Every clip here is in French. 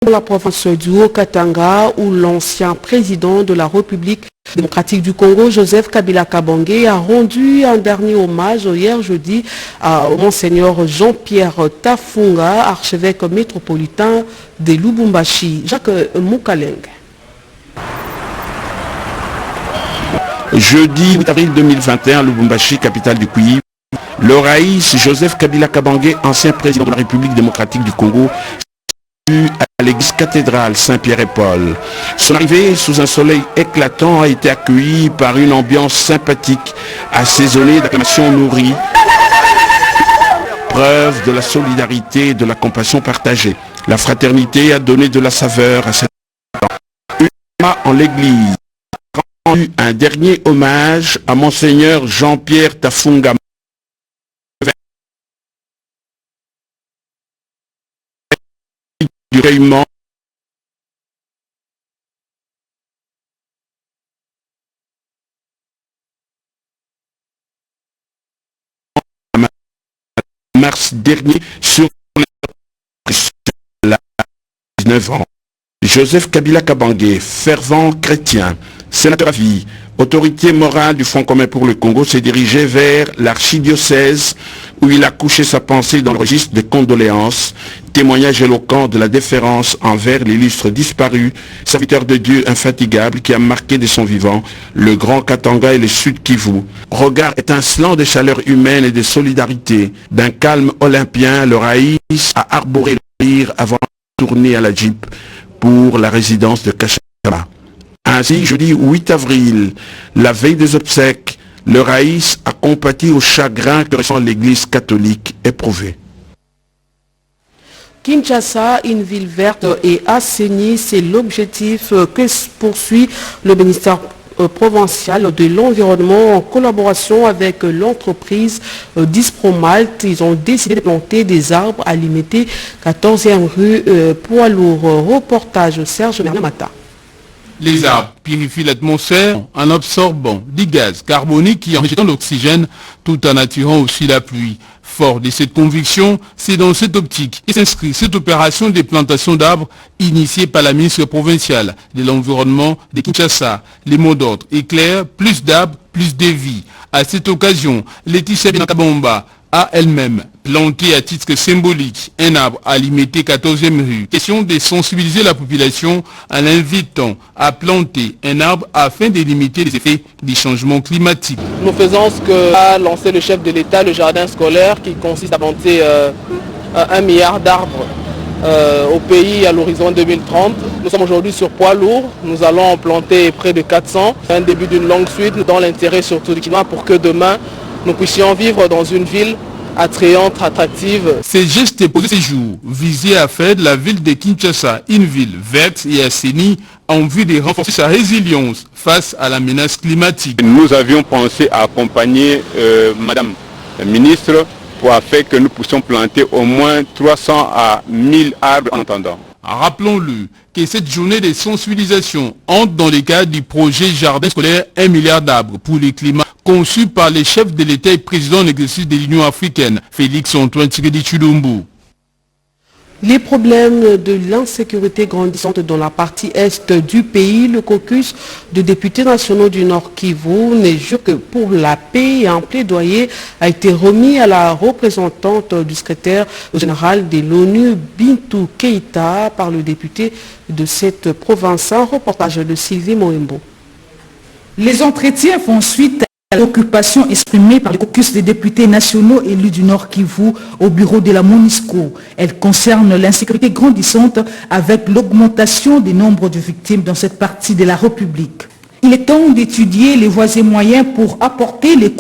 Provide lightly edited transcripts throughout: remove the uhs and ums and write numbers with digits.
Dans la province du Haut-Katanga, où l'ancien président de la République démocratique du Congo, Joseph Kabila Kabange, a rendu un dernier hommage hier jeudi au Monseigneur Jean-Pierre Tafunga, archevêque métropolitain de Lubumbashi. Jacques Moukaleng. Jeudi 8 avril 2021, Lubumbashi, capitale du pays, le raïs Joseph Kabila Kabange, ancien président de la République démocratique du Congo, à l'église cathédrale Saint-Pierre et Paul. Son arrivée sous un soleil éclatant a été accueillie par une ambiance sympathique, assaisonnée d'acclamations nourries, preuve de la solidarité et de la compassion partagée. La fraternité a donné de la saveur à cette en l'église. Rendu un dernier hommage à Monseigneur Jean-Pierre Tafunga, du recueillement mars dernier sur la 19 ans. Joseph Kabila Kabange, fervent chrétien, sénateur à vie, autorité morale du Front commun pour le Congo, s'est dirigé vers l'archidiocèse où il a couché sa pensée dans le registre des condoléances, témoignage éloquent de la déférence envers l'illustre disparu, serviteur de Dieu infatigable qui a marqué de son vivant le Grand Katanga et le Sud Kivu. Regard étincelant de chaleur humaine et de solidarité, d'un calme olympien, le raïs a arboré le rire avant de tourner à la Jeep pour la résidence de Kachama. Ainsi, jeudi 8 avril, la veille des obsèques, le raïs a compati au chagrin que ressent l'église catholique éprouvée. Kinshasa, une ville verte et assainie, c'est l'objectif que poursuit le ministère provincial de l'environnement en collaboration avec l'entreprise Dispromalt. Ils ont décidé de planter des arbres à limiter 14e rue Poids-Lourd. Reportage Serge Mata. Les arbres purifient l'atmosphère en absorbant des gaz carboniques et en rejetant l'oxygène tout en attirant aussi la pluie. Fort de cette conviction, c'est dans cette optique et s'inscrit cette opération de plantation d'arbres initiée par la ministre provinciale de l'environnement de Kinshasa. Les mots d'ordre est clair, plus d'arbres, plus de vie. À cette occasion, Laetitia Binakabomba a elle-même planté à titre symbolique un arbre à limiter 14e rue. Question de sensibiliser la population en l'invitant à planter un arbre afin de limiter les effets du changement climatique. Nous faisons ce qu'a lancé le chef de l'État, le jardin scolaire, qui consiste à planter 1 milliard d'arbres au pays à l'horizon 2030. Nous sommes aujourd'hui sur Poids-Lourd. Nous allons en planter près de 400. C'est un début d'une longue suite dans l'intérêt surtout du climat pour que demain, nous puissions vivre dans une ville attrayante, attractive. Ces gestes posés ces jours visaient à faire de la ville de Kinshasa une ville verte et assainie en vue de renforcer sa résilience face à la menace climatique. Nous avions pensé à accompagner Madame la ministre pour faire que nous puissions planter au moins 300 à 1000 arbres en attendant. Rappelons-le que cette journée de sensibilisation entre dans le cadre du projet Jardin scolaire 1 milliard d'arbres pour le climat conçu par les chefs de l'État et président en exercice de l'Union africaine, Félix Antoine Tshisekedi Tshilombo. Les problèmes de l'insécurité grandissante dans la partie est du pays, le caucus de députés nationaux du Nord Kivu n'est jure que pour la paix et un plaidoyer a été remis à la représentante du secrétaire général de l'ONU, Bintou Keïta, par le député de cette province. Un reportage de Sylvie Moembo. Les entretiens font suite à l'occupation exprimée par le caucus des députés nationaux élus du Nord Kivu au bureau de la MONUSCO. Elle concerne l'insécurité grandissante avec l'augmentation du nombre de victimes dans cette partie de la République. Il est temps d'étudier les voies et moyens pour apporter les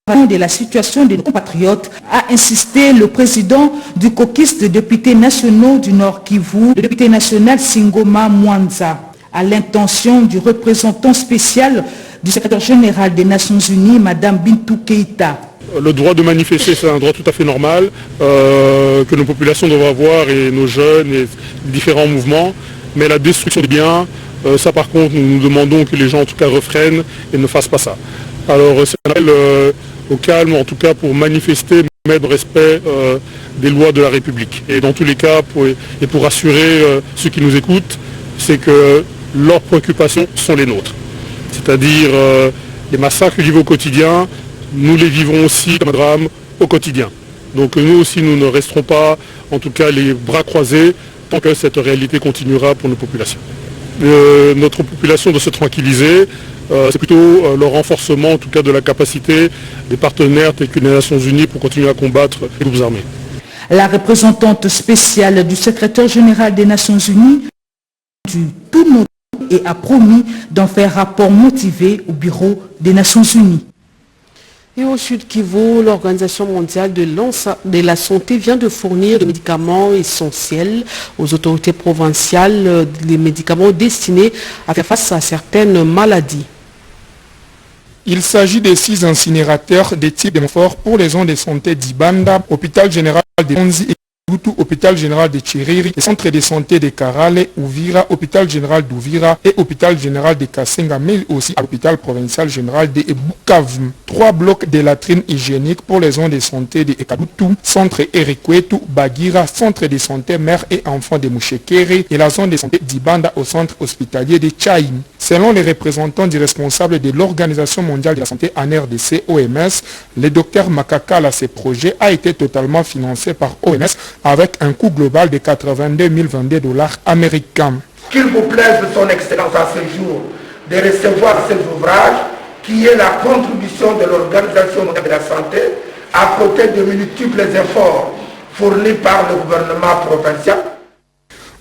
de la situation de nos compatriotes, a insisté le président du caucus des députés nationaux du Nord Kivu, le député national Singoma Mwanza, à l'intention du représentant spécial du secrétaire général des Nations Unies, Madame Bintou Keïta. Le droit de manifester, c'est un droit tout à fait normal que nos populations doivent avoir et nos jeunes et différents mouvements. Mais la destruction des biens, ça par contre, nous demandons que les gens en tout cas refrainent et ne fassent pas ça. Alors c'est un appel au calme, en tout cas pour manifester. mettre le respect des lois de la République. Et dans tous les cas, pour assurer ceux qui nous écoutent, c'est que leurs préoccupations sont les nôtres. C'est-à-dire les massacres vivent au quotidien, nous les vivons aussi comme un drame au quotidien. Donc nous aussi, nous ne resterons pas, en tout cas, les bras croisés, tant que cette réalité continuera pour nos populations. Notre population doit se tranquilliser. C'est plutôt le renforcement, en tout cas, de la capacité des partenaires tels que les Nations Unies pour continuer à combattre les groupes armés. La représentante spéciale du secrétaire général des Nations Unies du tout noté et a promis d'en faire rapport motivé au bureau des Nations Unies. Et au Sud Kivu, l'Organisation mondiale de la santé vient de fournir des médicaments essentiels aux autorités provinciales, des médicaments destinés à faire face à certaines maladies. Il s'agit de 6 incinérateurs de type Demphore pour les zones de santé d'Ibanda, hôpital général de Konzi et Butu, hôpital général de Chiriri, les centres de santé de Karale, Uvira, hôpital général d'Uvira et hôpital général de Kasenga, mais aussi à l'hôpital provincial général de Bukavu. 3 blocs de latrines hygiéniques pour les zones de santé de Ekabutu, centre Erikwetu, Bagira, centre de santé mère et enfants de Mouchekere et la zone de santé d'Ibanda au centre hospitalier de Tchaïm. Selon les représentants du responsable de l'Organisation mondiale de la santé en RDC, OMS, le docteur Makakala, ce projet a été totalement financé par OMS avec un coût global de 82 022 $ américains. Qu'il vous plaise de son excellence à ce jour de recevoir ces ouvrages qui est la contribution de l'Organisation mondiale de la santé à côté de multiples efforts fournis par le gouvernement provincial.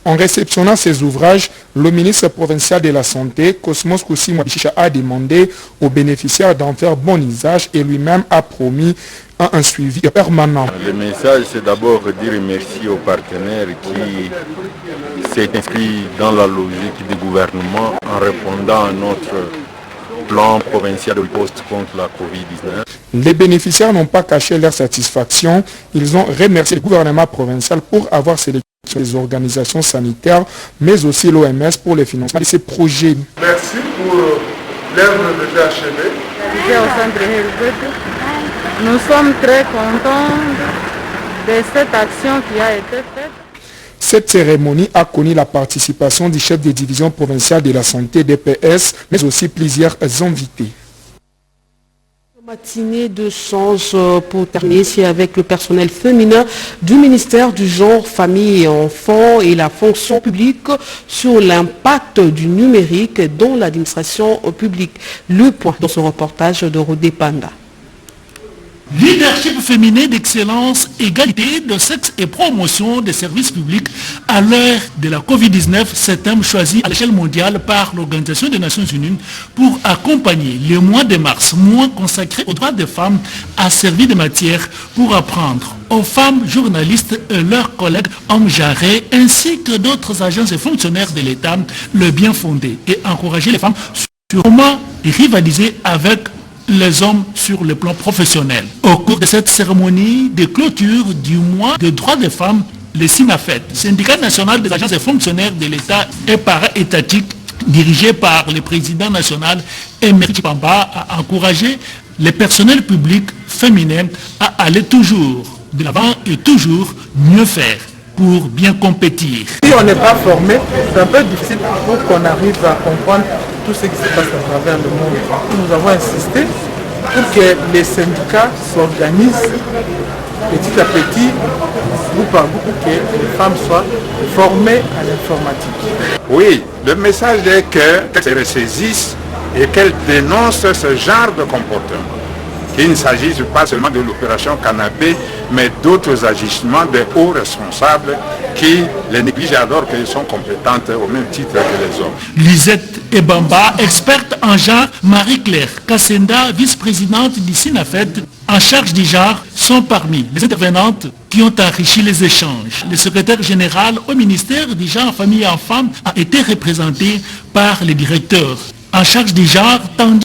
En réceptionnant ces ouvrages, le ministre provincial de la Santé, Cosmos Koussi-Mwabichicha, a demandé aux bénéficiaires d'en faire bon usage et lui-même a promis un suivi permanent. Le message, c'est d'abord dire merci aux partenaires qui s'est inscrit dans la logique du gouvernement en répondant à notre plan provincial de riposte contre la Covid-19. Les bénéficiaires n'ont pas caché leur satisfaction. Ils ont remercié le gouvernement provincial pour avoir sélectionné les organisations sanitaires, mais aussi l'OMS pour le financement de ces projets. Merci pour l'œuvre de achevé. Nous sommes très contents de cette action qui a été faite. Cette cérémonie a connu la participation du chef de division provinciale de la santé DPS, mais aussi plusieurs invités. Matinée de chance pour terminer ici avec le personnel féminin du ministère du Genre, Famille et Enfants et la fonction publique sur l'impact du numérique dans l'administration publique. Le point dans ce reportage de Rodé Panda. Leadership féminin d'excellence, égalité de sexe et promotion des services publics à l'heure de la Covid-19, c'est un thème choisi à l'échelle mondiale par l'Organisation des Nations Unies pour accompagner le mois de mars, mois consacré aux droits des femmes, a servi de matière pour apprendre aux femmes journalistes et leurs collègues hommes jarrés ainsi que d'autres agents et fonctionnaires de l'État le bien fondé et encourager les femmes sur comment rivaliser avec les hommes sur le plan professionnel. Au cours de cette cérémonie de clôture du mois des droits des femmes, le SINAFED, syndicat national des agents et fonctionnaires de l'État et para-étatique, dirigé par le président national Emery Chipamba, a encouragé les personnels publics féminins à aller toujours de l'avant et toujours mieux faire pour bien compétir. Si on n'est pas formé, c'est un peu difficile pour qu'on arrive à comprendre tout ce qui se passe à travers le monde. Nous avons insisté pour que les syndicats s'organisent petit à petit, bout par bout, pour que les femmes soient formées à l'informatique. Oui, le message est qu'elles se ressaisissent et qu'elles dénoncent ce genre de comportement. Qu'il ne s'agisse pas seulement de l'opération Canapé, mais d'autres agissements de hauts responsables qui les négligent alors qu'elles sont compétentes au même titre que les hommes. Lisette Ebamba, experte en genre, Marie-Claire Kassenda, vice-présidente du SINAFED, en charge du genre, sont parmi les intervenantes qui ont enrichi les échanges. Le secrétaire général au ministère du genre, Famille et Enfants a été représenté par le directeur en charge du genre, tandis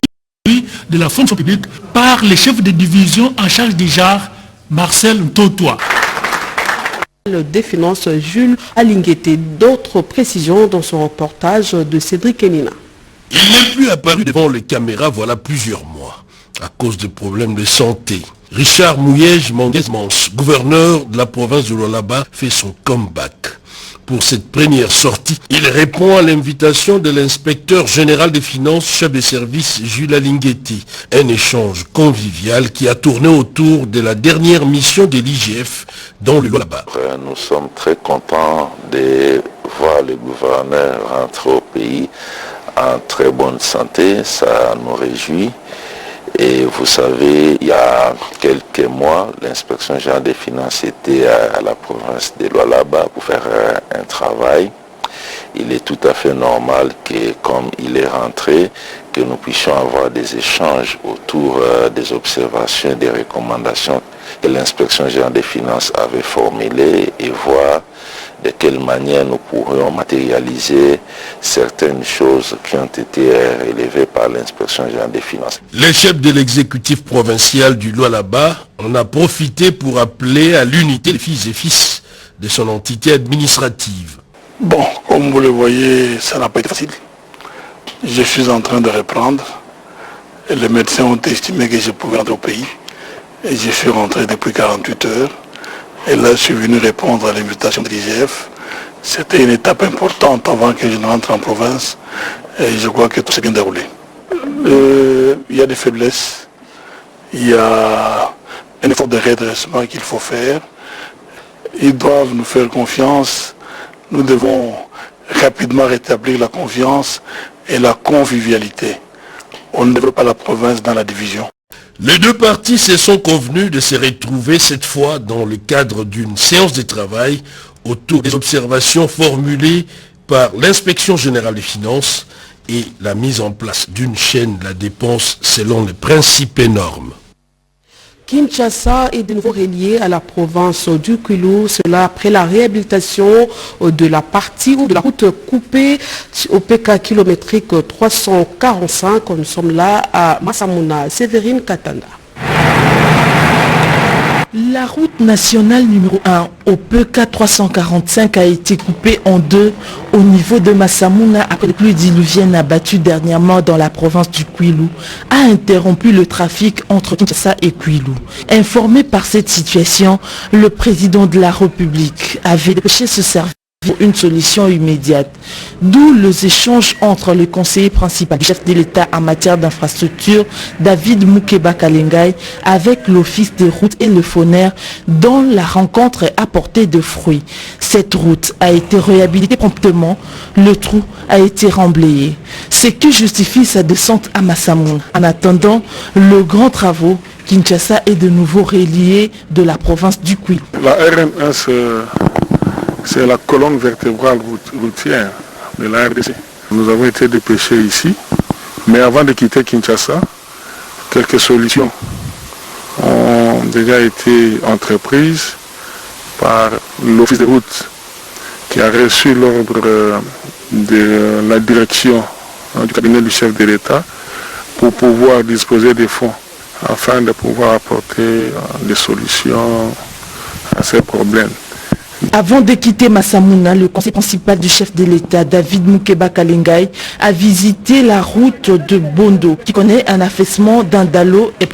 de la fonction publique par le chef de division en charge du genre, Marcel Ntotoa. Des finances, Jules Alingueté. D'autres précisions dans son reportage de Cédric Enina. Il n'est plus apparu devant les caméras voilà plusieurs mois. à cause de problèmes de santé. Richard Mouyej-Manguez-Mans, gouverneur de la province de Lualaba, fait son comeback. Pour cette première sortie, il répond à l'invitation de l'inspecteur général des finances, chef de service Jules Alinguetti. Un échange convivial qui a tourné autour de la dernière mission de l'IGF dans le Lualaba. Nous sommes très contents de voir le gouverneur rentrer au pays en très bonne santé, ça nous réjouit. Et vous savez, il y a quelques mois, l'inspection générale des finances était à la province de Lualaba pour faire un travail. Il est tout à fait normal que, comme il est rentré, que nous puissions avoir des échanges autour des observations et des recommandations que l'inspection générale des finances avait formulées et voir de quelle manière nous pourrions matérialiser certaines choses qui ont été relevées par l'inspection générale des finances. Le chef de l'exécutif provincial du Lualaba en a profité pour appeler à l'unité des filles et fils de son entité administrative. Bon, comme vous le voyez, ça n'a pas été facile. Je suis en train de reprendre. Et les médecins ont estimé que je pouvais rentrer au pays. Et je suis rentré depuis 48 heures. Et là, je suis venu répondre à l'invitation de l'IGF. C'était une étape importante avant que je ne rentre en province. Et je crois que tout s'est bien déroulé. Il y a des faiblesses. Il y a un effort de redressement qu'il faut faire. Ils doivent nous faire confiance. Nous devons rapidement rétablir la confiance et la convivialité. On ne développe pas la province dans la division. Les deux parties se sont convenus de se retrouver cette fois dans le cadre d'une séance de travail autour des observations formulées par l'inspection générale des finances et la mise en place d'une chaîne de la dépense selon les principes et normes. Kinshasa est de nouveau relié à la province du Kwilu, cela après la réhabilitation de la partie ou de la route coupée au PK kilométrique 345. Nous sommes là à Masamuna. Séverine Katanda. La route nationale numéro 1 au PK 345 a été coupée en deux au niveau de Masamuna après les pluies diluviennes abattues dernièrement dans la province du Kwilu, a interrompu le trafic entre Kinshasa et Kwilu. Informé par cette situation, le président de la République avait dépêché ce service pour une solution immédiate. D'où les échanges entre le conseiller principal du chef de l'État en matière d'infrastructure, David Mukeba Kalengai, avec l'office des routes et le FONER, dont la rencontre a porté de fruits. Cette route a été réhabilitée promptement, le trou a été remblayé, ce qui justifie sa descente à Masamuna. En attendant le grand travaux, Kinshasa est de nouveau relié de la province du Kwilu. La RN1, c'est la colonne vertébrale routière de la RDC. Nous avons été dépêchés ici, mais avant de quitter Kinshasa, quelques solutions ont déjà été entreprises par l'office des routes qui a reçu l'ordre de la direction du cabinet du chef de l'État pour pouvoir disposer des fonds afin de pouvoir apporter des solutions à ces problèmes. Avant de quitter Masamuna, le conseiller principal du chef de l'État, David Mukeba Kalengai, a visité la route de Bondo, qui connaît un affaissement d'Andalo et